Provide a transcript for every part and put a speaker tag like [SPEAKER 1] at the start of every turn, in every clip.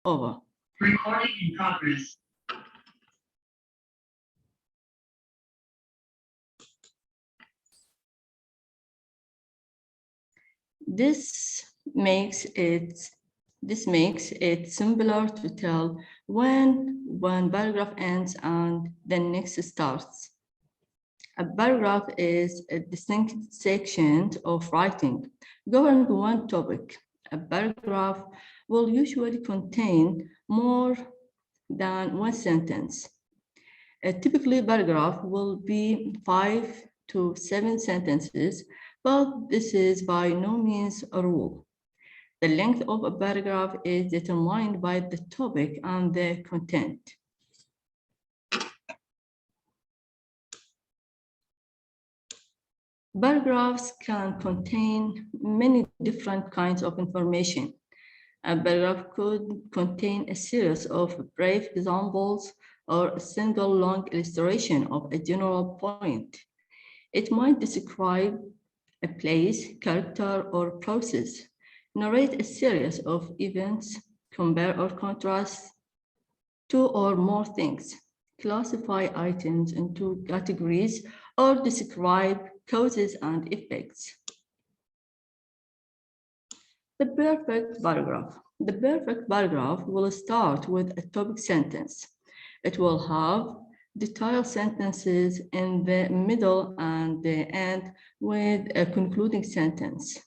[SPEAKER 1] over.
[SPEAKER 2] Recording in progress.
[SPEAKER 1] This makes it simpler to tell when one paragraph ends and the next starts. A paragraph is a distinct section of writing governing one topic. A paragraph will usually contain more than one sentence. A typically paragraph will be 5 to 7 sentences, but this is by no means a rule. The length of a paragraph is determined by the topic and the content. Paragraphs can contain many different kinds of information. A paragraph could contain a series of brief examples or a single long illustration of a general point. It might describe a place, character, or process, narrate a series of events, compare or contrast two or more things, classify items into categories, or describe causes and effects. The perfect paragraph. The perfect paragraph will start with a topic sentence. It will have detailed sentences in the middle and the end with a concluding sentence.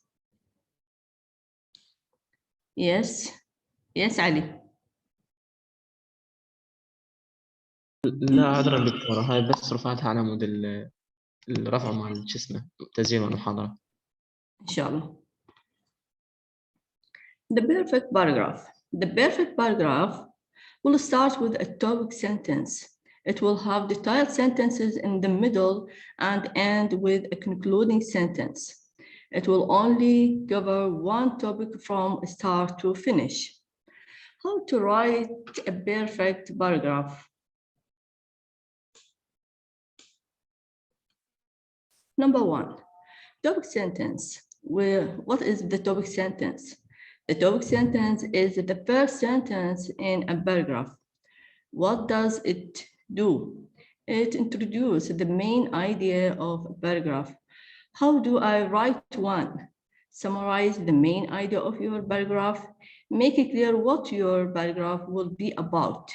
[SPEAKER 1] Yes, Ali.
[SPEAKER 3] لا عذرا دكتورة، هاي بس رفعتها على عمود الرفع مع شو اسمه تسجيل المحاضرة.
[SPEAKER 1] إن شاء الله. The perfect paragraph. The perfect paragraph will start with a topic sentence. It will have detailed sentences in the middle and end with a concluding sentence. It will only cover one topic from start to finish. How to write a perfect paragraph? Number one, topic sentence. What is the topic sentence? The topic sentence is the first sentence in a paragraph. What does it do? It introduces the main idea of a paragraph. How do I write one? Summarize the main idea of your paragraph. Make it clear what your paragraph will be about.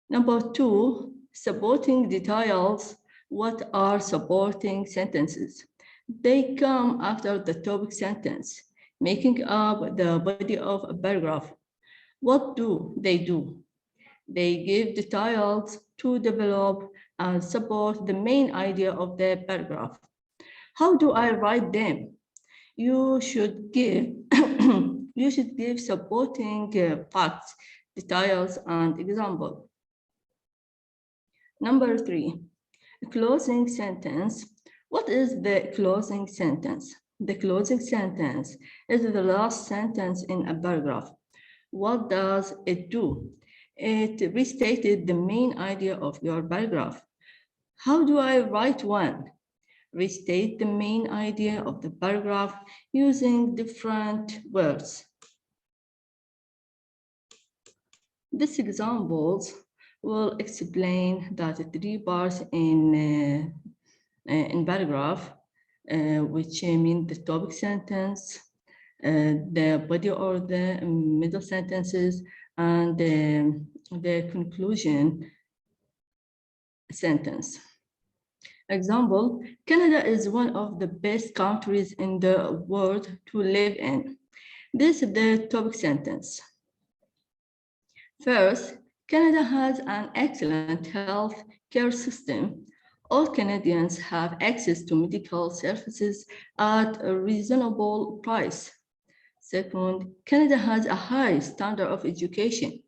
[SPEAKER 1] Number two, supporting details. What are supporting sentences? They come after the topic sentence, making up the body of a paragraph. What do? They give details to develop and support the main idea of the paragraph. How do I write them? You should give supporting facts, details, and examples. Number three, closing sentence. What is the closing sentence? The closing sentence is the last sentence in a paragraph. What does it do? It restated the main idea of your paragraph. How do I write one? Restate the main idea of the paragraph using different words. These examples will explain that 3 parts in paragraph, which mean the topic sentence, the body or the middle sentences, and the conclusion sentence. Example, Canada is one of the best countries in the world to live in. This is the topic sentence. First, Canada has an excellent health care system. All Canadians have access to medical services at a reasonable price. Second, Canada has a high standard of education.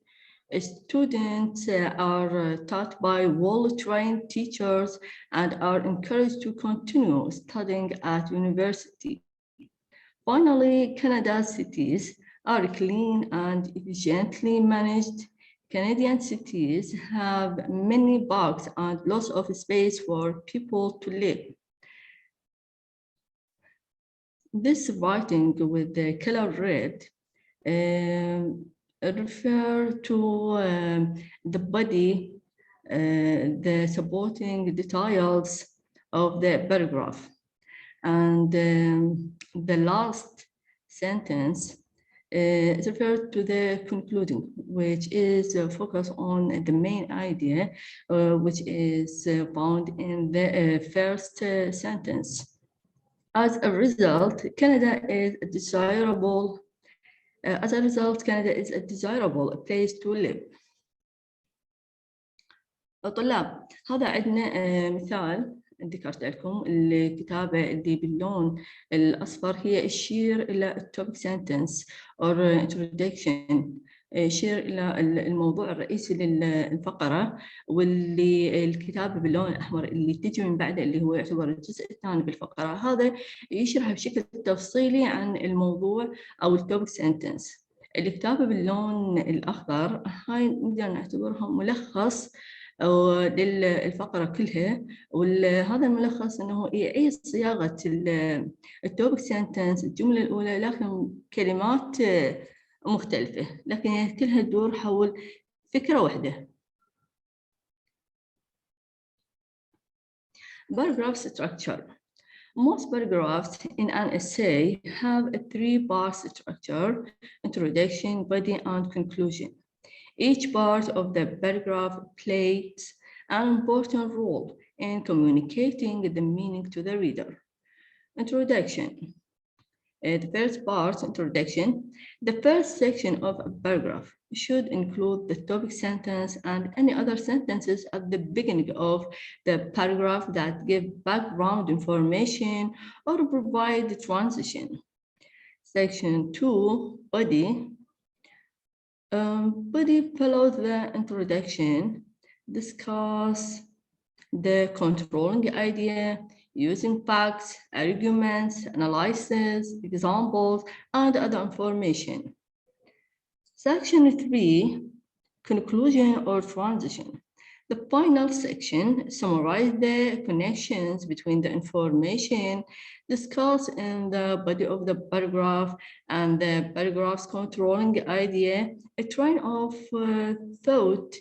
[SPEAKER 1] Students are taught by well-trained teachers and are encouraged to continue studying at university. Finally, Canada's cities are clean and efficiently managed. Canadian cities have many parks and lots of space for people to live. This writing with the color red refer to the body, the supporting details of the paragraph. And the last sentence is referred to the concluding, which is focused on the main idea, which is found in the first sentence. As a result, Canada is a desirable place to live. طلاب، هذا عندنا مثال ذكرت لكم. الكتابة اللي باللون الأصفر هي الشير إلى التوبيك سنتنس or introduction، يشير إلى الموضوع الرئيسي للفقرة، واللي الكتابة باللون الأحمر اللي تجي من بعده اللي هو يعتبر الجزء الثاني بالفقرة، هذا يشرح بشكل تفصيلي عن الموضوع أو التوبيك سنتنس. الكتابة باللون الأخضر هاي نقدر نعتبرها ملخص للفقرة كلها، وهذا الملخص أنه يعيد صياغة التوبيك سنتنس الجملة الأولى لكن كلمات مختلفة، لكن كلها تدور حول فكرة واحدة. Paragraph structure. Most paragraphs in an essay have a three-part structure: introduction, body, and conclusion. Each part of the paragraph plays an important role in communicating the meaning to the reader. Introduction. The first part, introduction. The first section of a paragraph should include the topic sentence and any other sentences at the beginning of the paragraph that give background information or provide the transition. Section 2, body. Body follows the introduction, discuss the controlling idea, using facts, arguments, analysis, examples, and other information. Section 3, conclusion or transition. The final section summarizes the connections between the information discussed in the body of the paragraph and the paragraph's controlling idea, a train of thought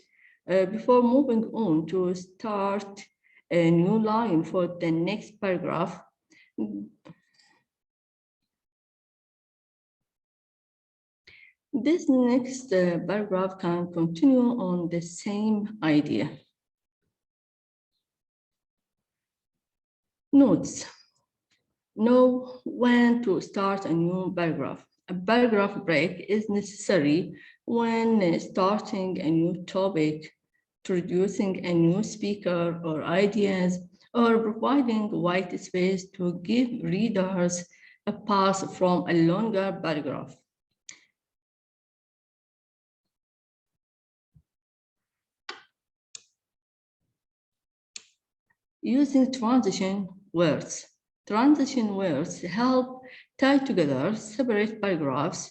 [SPEAKER 1] before moving on to start a new line for the next paragraph. This next paragraph can continue on the same idea. Notes. Know when to start a new paragraph. A paragraph break is necessary when starting a new topic, introducing a new speaker or ideas, or providing white space to give readers a pass from a longer paragraph. Using transition words. Transition words help tie together separate paragraphs,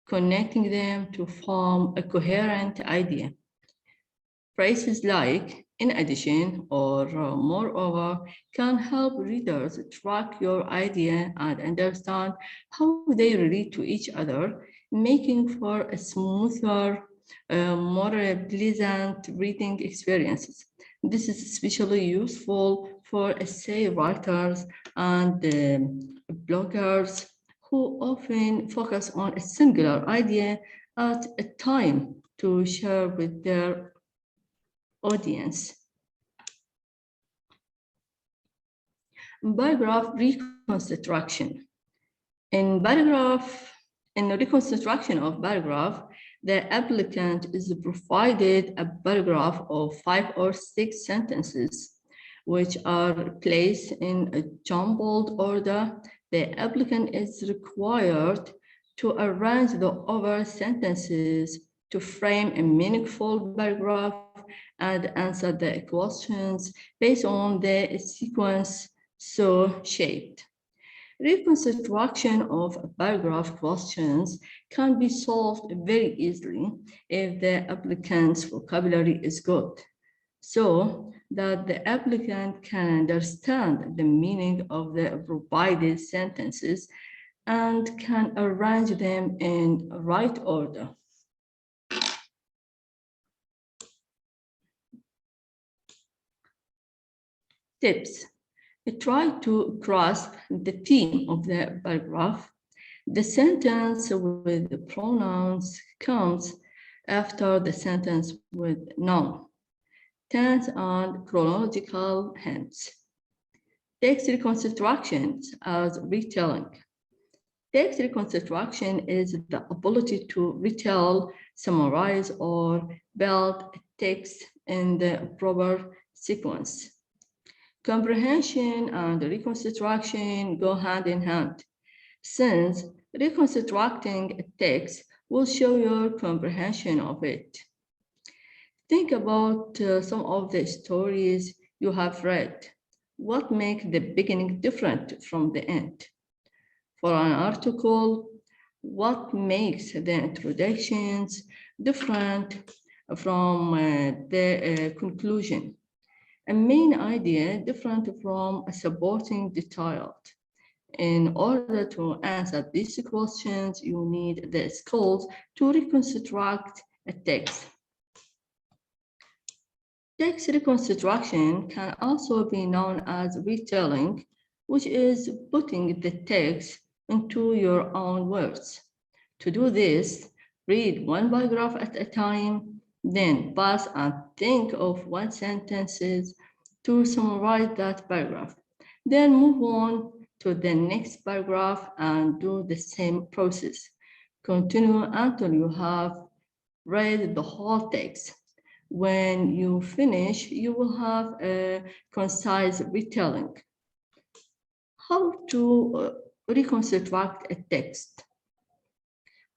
[SPEAKER 1] connecting them to form a coherent idea. Phrases like in addition or moreover can help readers track your idea and understand how they relate to each other, making for a smoother, more pleasant reading experiences. This is especially useful for essay writers and bloggers who often focus on a singular idea at a time to share with their audience. Paragraph reconstruction. In reconstruction of paragraph, the applicant is provided a paragraph of 5 or 6 sentences, which are placed in a jumbled order. The applicant is required to arrange the over sentences to frame a meaningful paragraph and answer the questions based on the sequence so shaped. Reconstruction of paragraph questions can be solved very easily if the applicant's vocabulary is good, so that the applicant can understand the meaning of the provided sentences and can arrange them in right order. Tips. Try to grasp the theme of the paragraph. The sentence with the pronouns comes after the sentence with noun. Tense and chronological hints. Text reconstructions as retelling. Text reconstruction is the ability to retell, summarize, or build text in the proper sequence. Comprehension and reconstruction go hand in hand, since reconstructing a text will show your comprehension of it. Think about some of the stories you have read. What makes the beginning different from the end? For an article, what makes the introductions different from the conclusion? A main idea different from a supporting detail. In order to answer these questions, you need the skills to reconstruct a text. Text reconstruction can also be known as retelling, which is putting the text into your own words. To do this, read one paragraph at a time, then pause and think of one sentence to summarize that paragraph. Then move on to the next paragraph and do the same process. Continue until you have read the whole text. When you finish, you will have a concise retelling. How to reconstruct a text?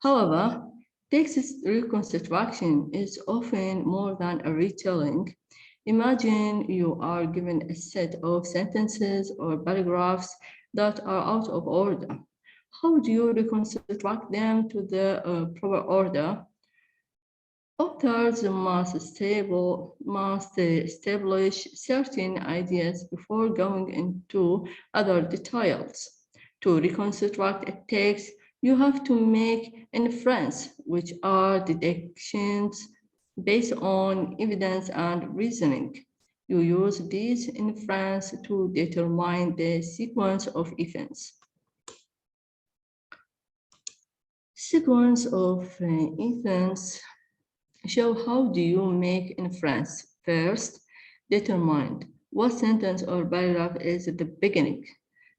[SPEAKER 1] However, text reconstruction is often more than a retelling. Imagine you are given a set of sentences or paragraphs that are out of order. How do you reconstruct them to the proper order? Authors must establish certain ideas before going into other details. To reconstruct a text, you have to make inferences, which are deductions based on evidence and reasoning. You use these inferences to determine the sequence of events. Sequence of events show how do you make inference. First, determine what sentence or paragraph is at the beginning.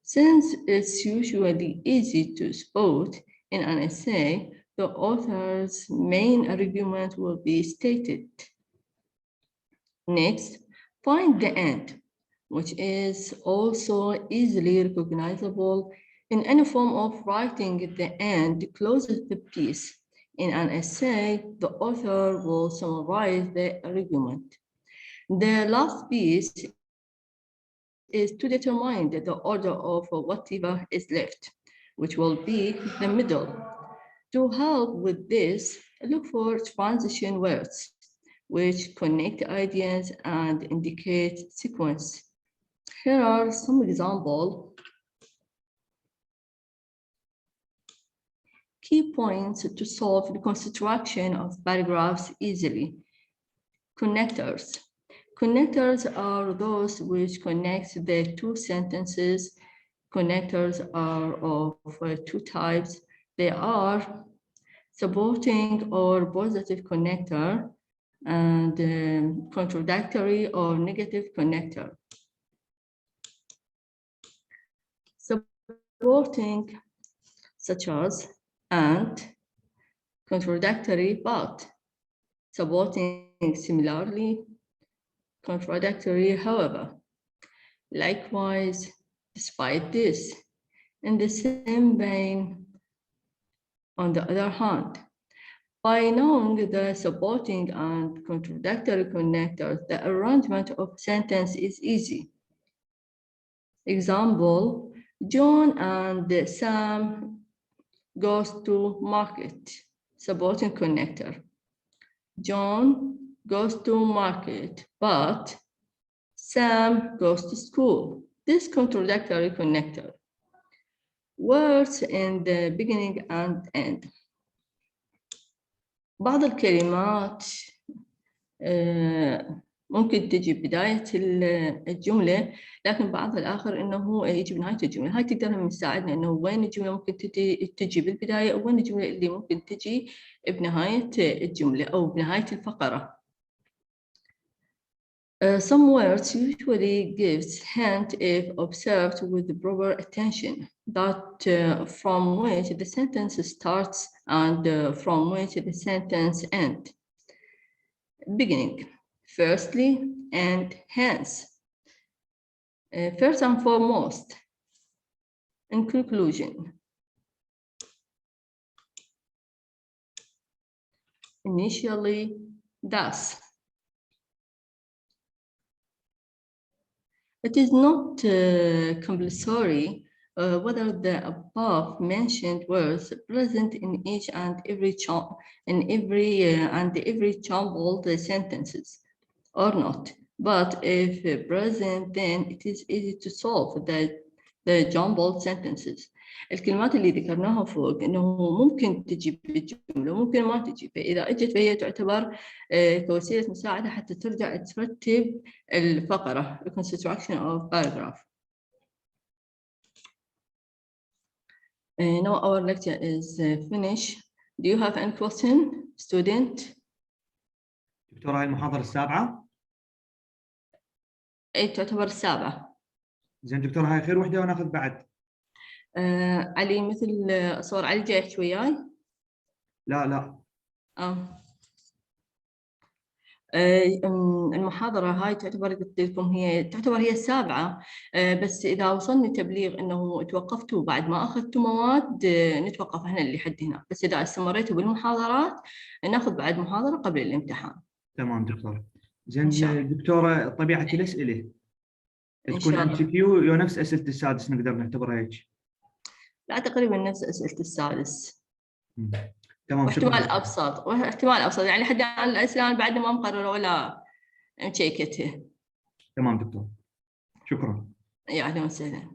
[SPEAKER 1] Since it's usually easy to spot in an essay, the author's main argument will be stated. Next, find the end, which is also easily recognizable in any form of writing. The end closes the piece. In an essay, the author will summarize the argument. The last piece is to determine the order of whatever is left, which will be the middle. To help with this, look for transition words, which connect ideas and indicate sequence. Here are some examples. Key points to solve reconstruction of paragraphs easily. Connectors. Connectors are those which connect the two sentences. Connectors are of two types. They are supporting or positive connector and contradictory or negative connector. Supporting, such as and, contradictory but, supporting similarly, contradictory however. Likewise, despite this, in the same vein, on the other hand, by knowing the supporting and contradictory connectors, the arrangement of sentence is easy. Example, John and Sam goes to market, supporting connector. John goes to market, but Sam goes to school. This contradictory connector. Words in the beginning and end. بعض الكلمات ممكن تجي بداية الجملة، لكن بعض الآخر إنه يجي بنهاية الجملة. هاي تقدر من تساعدنا إنه وين الجملة ممكن تجي بالبداية، وين الجملة اللي ممكن تجي بنهاية الجملة أو بنهاية الفقرة. Some words usually gives hint if observed with proper attention, that from which the sentence starts and from which the sentence ends. Beginning, firstly, and hence. First and foremost. In conclusion. Initially, thus. It is not compulsory whether the above mentioned words present in each and every jumbled sentences or not. But if present, then it is easy to solve the jumbled sentences. الكلمات اللي ذكرناها فوق إنه ممكن تجي بالجملة وممكن ما تجي، فإذا أجت فهي تعتبر كوسيلة مساعدة حتى ترجع ترتب الفقرة reconstruction of paragraph. Now our lecture is finished. Do you have any question, student?
[SPEAKER 4] دكتورة هاي المحاضرة السابعة؟
[SPEAKER 1] أي تعتبر السابعة.
[SPEAKER 4] زين دكتورة هاي خير وحدة وناخذ بعد.
[SPEAKER 1] علي مثل صور علي جاي يحكي وياي؟
[SPEAKER 4] لا.
[SPEAKER 1] المحاضرة هاي تعتبر قلت لكم هي السابعة، بس إذا وصلني تبليغ إنه توقفتوا بعد ما أخذتوا مواد نتوقف هنا اللي حد هنا، بس إذا استمريتوا بالمحاضرات ناخذ بعد محاضرة قبل الامتحان.
[SPEAKER 4] تمام دكتورة. زين دكتورة طبيعة الأسئلة تكون MCQ نفس أسئلة السادس نقدر نعتبرها هيك؟
[SPEAKER 1] لا تقريبا نفس أسئلة السادس.
[SPEAKER 4] تمام.
[SPEAKER 1] واحتمال أبسط يعني حتى عن الأسئلة بعد ما مقررة ولا مشيكتها.
[SPEAKER 4] تمام دكتور، شكرا.
[SPEAKER 1] يا أهلا وسهلا.